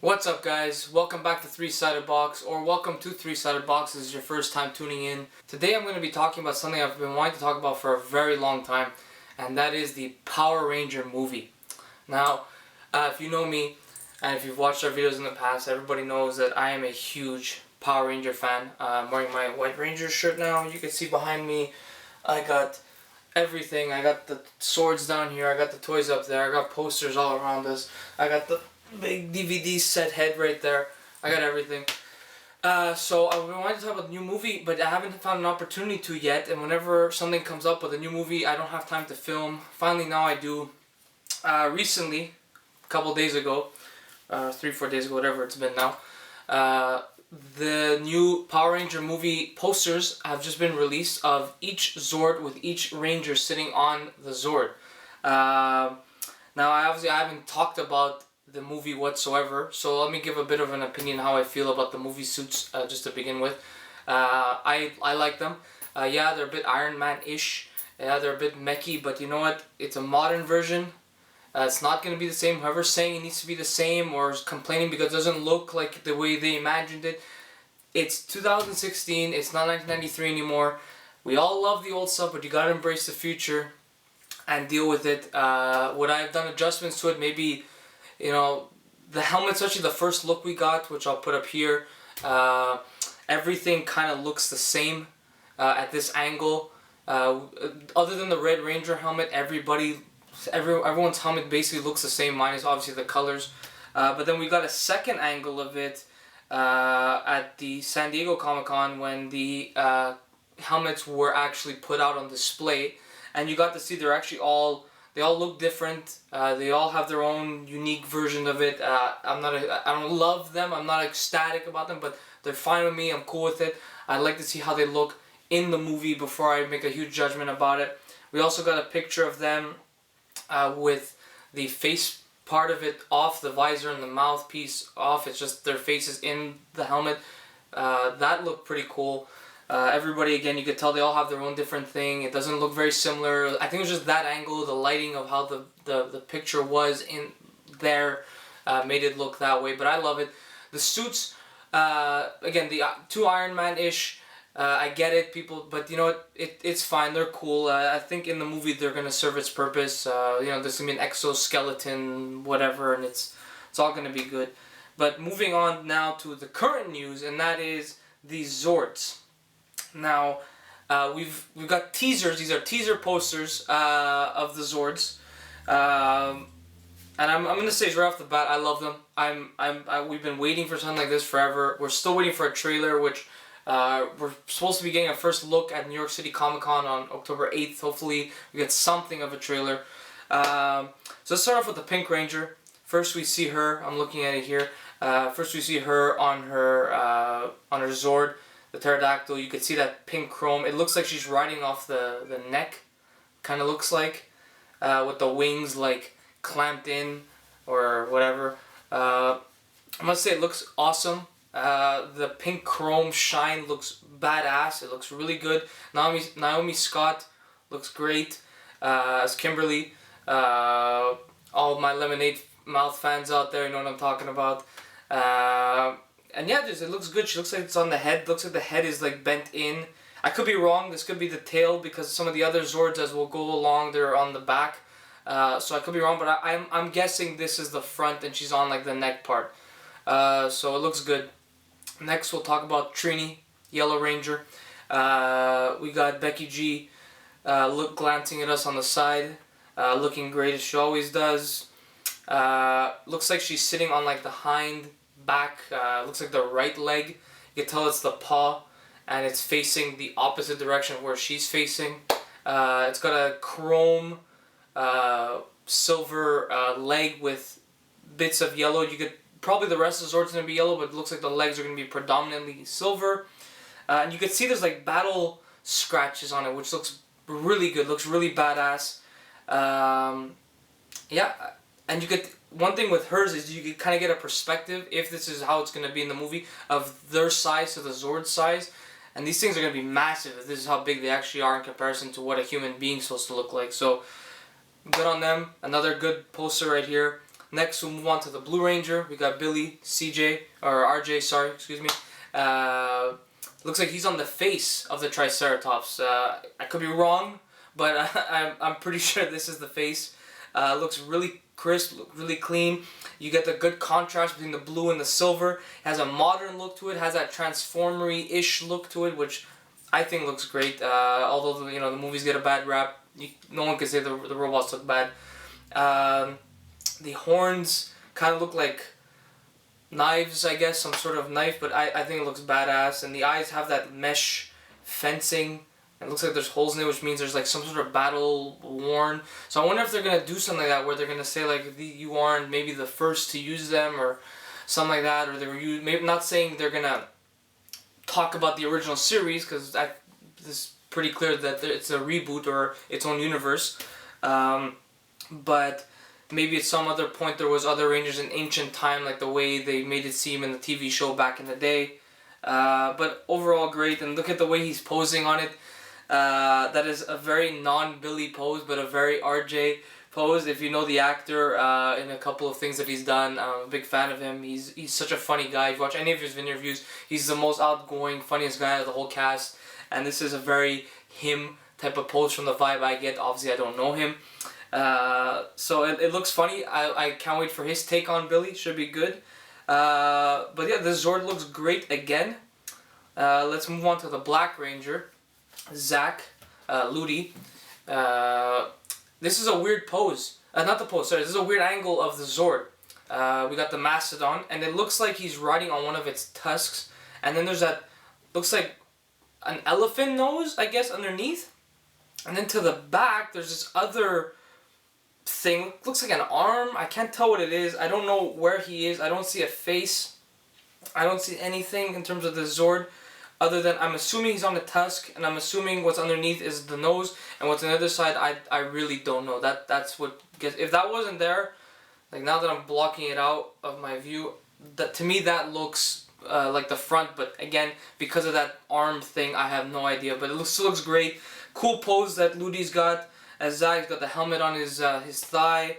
What's up, guys? Welcome back to Three-Sided Box, or welcome to Three-Sided Box. This is your first time tuning in. Today I'm going to be talking about something I've been wanting to talk about for a very long time, and that is the Power Ranger movie. Now, if you know me, and if you've watched our videos in the past, everybody knows that I am a huge Power Ranger fan. I'm wearing my White Ranger shirt now. You can see behind me, I got everything. I got the swords down here, I got the toys up there, I got posters all around us, I got the big DVD set head right there. I got everything. So I've been wanting to talk about the new movie, but I haven't found an opportunity to yet. And whenever something comes up with a new movie, I don't have time to film. Finally, now I do. Recently, a couple days ago, 3-4 days ago, whatever it's been now, the new Power Ranger movie posters have just been released of each Zord with each Ranger sitting on the Zord. Now, I haven't talked about the movie whatsoever, so let me give a bit of an opinion how I feel about the movie suits just to begin with. I like them. Yeah, they're a bit Iron Man-ish. Yeah, they're a bit mechy, but you know what? It's a modern version. It's not going to be the same. Whoever's saying it needs to be the same or is complaining because it doesn't look like the way they imagined it. It's 2016. It's not 1993 anymore. We all love the old stuff, but you gotta embrace the future and deal with it. Would I have done adjustments to it? Maybe. You know, the helmet, especially the first look we got, which I'll put up here, everything kind of looks the same at this angle. Other than the Red Ranger helmet, everyone's helmet basically looks the same, minus obviously the colors. But then we got a second angle of it at the San Diego Comic-Con when the helmets were actually put out on display, and you got to see they all look different. They all have their own unique version of it. I don't love them. I'm not ecstatic about them, but they're fine with me. I'm cool with it. I'd like to see how they look in the movie before I make a huge judgment about it. We also got a picture of them with the face part of it off, the visor and the mouthpiece off. It's just their faces in the helmet. That looked pretty cool. Everybody, again, you could tell they all have their own different thing. It doesn't look very similar. I think it was just that angle, the lighting of how the picture was in there made it look that way. But I love it. The suits, again, the two Iron Man-ish. I get it, people, but you know what? It's fine. They're cool. I think in the movie they're gonna serve its purpose. You know, there's gonna be an exoskeleton, whatever, and it's all gonna be good. But moving on now to the current news, and that is the Zords. Now, we've got teasers. These are teaser posters of the Zords, and I'm gonna say right off the bat, I love them. We've been waiting for something like this forever. We're still waiting for a trailer, which we're supposed to be getting a first look at New York City Comic Con on October 8th. Hopefully, we get something of a trailer. So let's start off with the Pink Ranger. First, we see her. I'm looking at it here. First, we see her on her Zord. The pterodactyl, you could see that pink chrome. It looks like she's riding off the neck, kind of looks like, with the wings like clamped in or whatever. I must say it looks awesome. The pink chrome shine looks badass. It looks really good. Naomi Scott looks great as Kimberly. All my Lemonade Mouth fans out there, you know what I'm talking about. And yeah, it looks good. She looks like it's on the head. Looks like the head is like bent in. I could be wrong. This could be the tail because some of the other Zords as we'll go along, they're on the back. So I could be wrong, but I'm guessing this is the front and she's on like the neck part. So it looks good. Next we'll talk about Trini, Yellow Ranger. We got Becky G glancing at us on the side, looking great as she always does. Looks like she's sitting on like the hind back, looks like the right leg. You can tell it's the paw, and it's facing the opposite direction of where she's facing. It's got a chrome silver leg with bits of yellow. You could probably the rest of the Zord's gonna be yellow, but it looks like the legs are gonna be predominantly silver. And you can see there's like battle scratches on it, which looks really good. Looks really badass. Yeah, and you could. One thing with hers is you can kind of get a perspective, if this is how it's going to be in the movie, of their size to the Zord size. And these things are going to be massive if this is how big they actually are in comparison to what a human being's supposed to look like. So, good on them. Another good poster right here. Next, we'll move on to the Blue Ranger. We got Billy, CJ, or RJ, sorry, excuse me. Looks like he's on the face of the Triceratops. I could be wrong, but I'm pretty sure this is the face. Looks really crisp, really clean. You get the good contrast between the blue and the silver. It has a modern look to it, has that transformery-ish look to it, which I think looks great. Although the movies get a bad rap, no one can say the robots look bad. The horns kind of look like knives, I guess, some sort of knife, but I think it looks badass. And the eyes have that mesh fencing. It looks like there's holes in it, which means there's like some sort of battle worn. So I wonder if they're gonna do something like that, where they're gonna say like you aren't maybe the first to use them or something like that, or they were maybe not saying they're gonna talk about the original series, because this is pretty clear that it's a reboot or its own universe. But maybe at some other point there was other Rangers in ancient time, like the way they made it seem in the TV show back in the day. But overall great, and look at the way he's posing on it. That is a very non-Billy pose, but a very RJ pose. If you know the actor in a couple of things that he's done, I'm a big fan of him. He's such a funny guy. If you watch any of his interviews, he's the most outgoing, funniest guy of the whole cast. And this is a very him type of pose from the vibe I get. Obviously, I don't know him. So it looks funny. I can't wait for his take on Billy. Should be good. But yeah, the Zord looks great again. Let's move on to the Black Ranger. Zach, Ludi. This is a weird pose. Not the pose, sorry. This is a weird angle of the Zord. We got the Mastodon, and it looks like he's riding on one of its tusks. And then there's that, looks like an elephant nose, I guess, underneath. And then to the back, there's this other thing. Looks like an arm. I can't tell what it is. I don't know where he is. I don't see a face. I don't see anything in terms of the Zord. Other than, I'm assuming he's on the tusk, and I'm assuming what's underneath is the nose, and what's on the other side, I really don't know. That's what gets, if that wasn't there, like now that I'm blocking it out of my view, that to me that looks like the front, but again, because of that arm thing, I have no idea. But it still looks great. Cool pose that Ludi's got, as Zach's got the helmet on his thigh.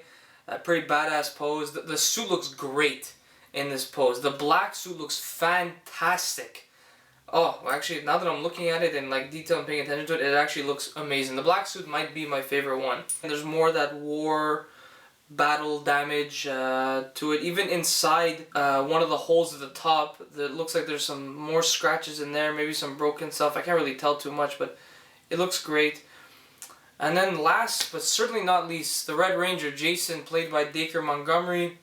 Pretty badass pose. The suit looks great in this pose. The black suit looks fantastic. Oh, actually, now that I'm looking at it in like detail and paying attention to it, it actually looks amazing. The black suit might be my favorite one. And there's more that war battle damage to it. Even inside one of the holes at the top, it looks like there's some more scratches in there, maybe some broken stuff. I can't really tell too much, but it looks great. And then last, but certainly not least, the Red Ranger, Jason, played by Dacre Montgomery.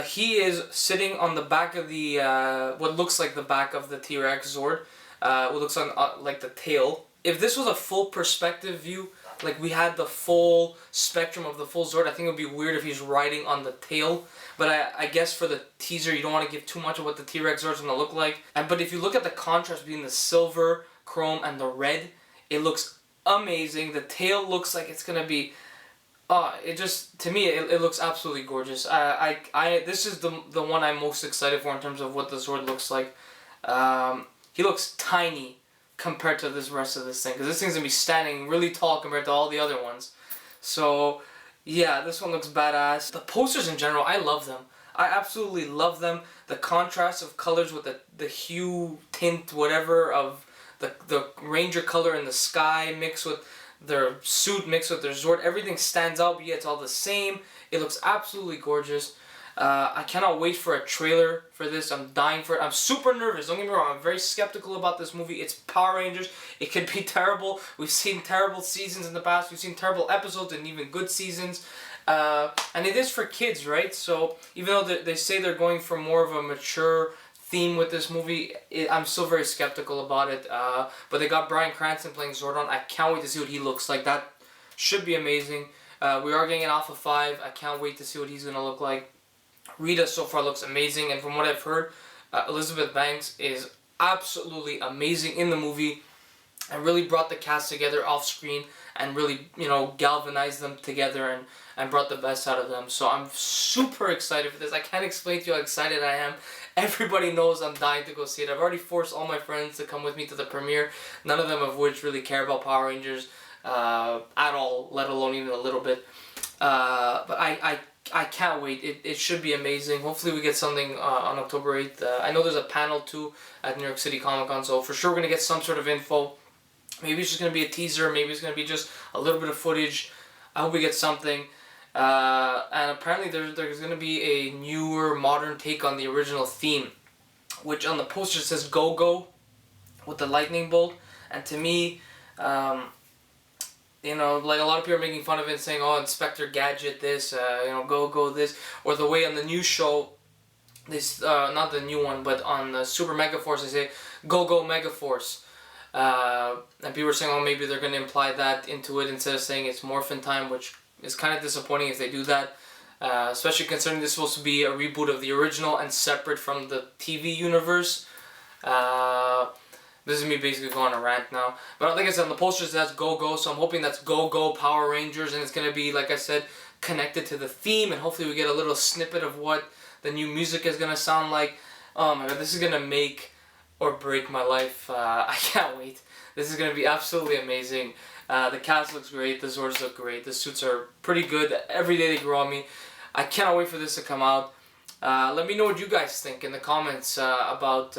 He is sitting on the back of the, what looks like the back of the T-Rex Zord. What looks like the tail. If this was a full perspective view, like we had the full spectrum of the full Zord, I think it would be weird if he's riding on the tail. But I guess for the teaser, you don't want to give too much of what the T-Rex Zord is going to look like. But if you look at the contrast between the silver, chrome, and the red, it looks amazing. The tail looks like it's going to be... it just, to me, it looks absolutely gorgeous. This is the one I'm most excited for in terms of what the Zord looks like. He looks tiny compared to this rest of this thing, because this thing's going to be standing really tall compared to all the other ones. So, yeah, this one looks badass. The posters in general, I love them. I absolutely love them. The contrast of colors with the hue, tint, whatever, of the Ranger color in the sky mixed with their suit mixed with their Zord, everything stands out, but yet it's all the same. It looks absolutely gorgeous. I cannot wait for a trailer for this. I'm dying for it. I'm super nervous. Don't get me wrong. I'm very skeptical about this movie. It's Power Rangers. It could be terrible. We've seen terrible seasons in the past. We've seen terrible episodes and even good seasons. And it is for kids, right? So even though they say they're going for more of a mature theme with this movie, I'm still very skeptical about it. But they got Bryan Cranston playing Zordon. I can't wait to see what he looks like. That should be amazing. We are getting an Alpha 5. I can't wait to see what he's going to look like. Rita so far looks amazing, and from what I've heard, Elizabeth Banks is absolutely amazing in the movie and really brought the cast together off screen and really, galvanized them together and brought the best out of them. So I'm super excited for this. I can't explain to you how excited I am. Everybody knows I'm dying to go see it. I've already forced all my friends to come with me to the premiere, none of them of which really care about Power Rangers at all, let alone even a little bit. But I can't wait. It should be amazing. Hopefully we get something on October 8th. I know there's a panel too at New York City Comic Con, so for sure we're going to get some sort of info. Maybe it's just going to be a teaser. Maybe it's going to be just a little bit of footage. I hope we get something. And apparently there's going to be a newer, modern take on the original theme, which on the poster says "Go Go" with the lightning bolt. And to me, you know, like a lot of people are making fun of it, saying, "Oh, Inspector Gadget this, you know, Go Go this," or the way on the new show, this not the new one, but on the Super Mega Force they say "Go Go Mega Force." And people are saying, oh, maybe they're going to imply that into it instead of saying it's Morphin Time, which is kind of disappointing if they do that. Especially considering this is supposed to be a reboot of the original and separate from the TV universe. This is me basically going on a rant now. But like I said, on the posters that's Go Go, so I'm hoping that's Go Go Power Rangers, and it's going to be, like I said, connected to the theme, and hopefully we get a little snippet of what the new music is going to sound like. Oh my god, this is going to make or break my life. I can't wait. This is going to be absolutely amazing. The cast looks great, the Zords look great, the suits are pretty good. Every day they grow on me. I cannot wait for this to come out. Let me know what you guys think in the comments about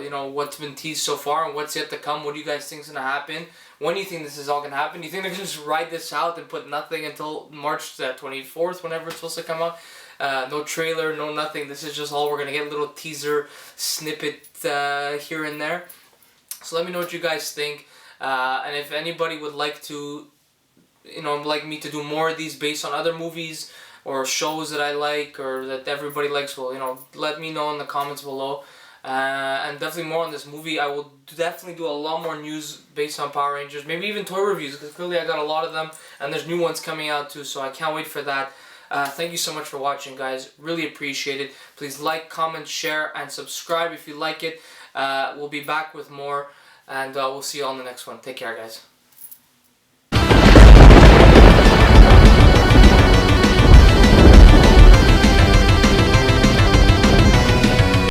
you know, what's been teased so far and what's yet to come. What do you guys think is going to happen? When do you think this is all going to happen? Do you think they're going to just ride this out and put nothing until March 24th, whenever it's supposed to come out? No trailer, no nothing. This is just all we're going to get, a little teaser snippet here and there. So let me know what you guys think. And if anybody would like to, you know, like me to do more of these based on other movies or shows that I like or that everybody likes, well, you know, let me know in the comments below. And definitely more on this movie. I will definitely do a lot more news based on Power Rangers, maybe even toy reviews, because clearly I got a lot of them, and there's new ones coming out too, so I can't wait for that. Thank you so much for watching, guys. Really appreciate it. Please like, comment, share, and subscribe if you like it. We'll be back with more, and we'll see you on the next one. Take care, guys.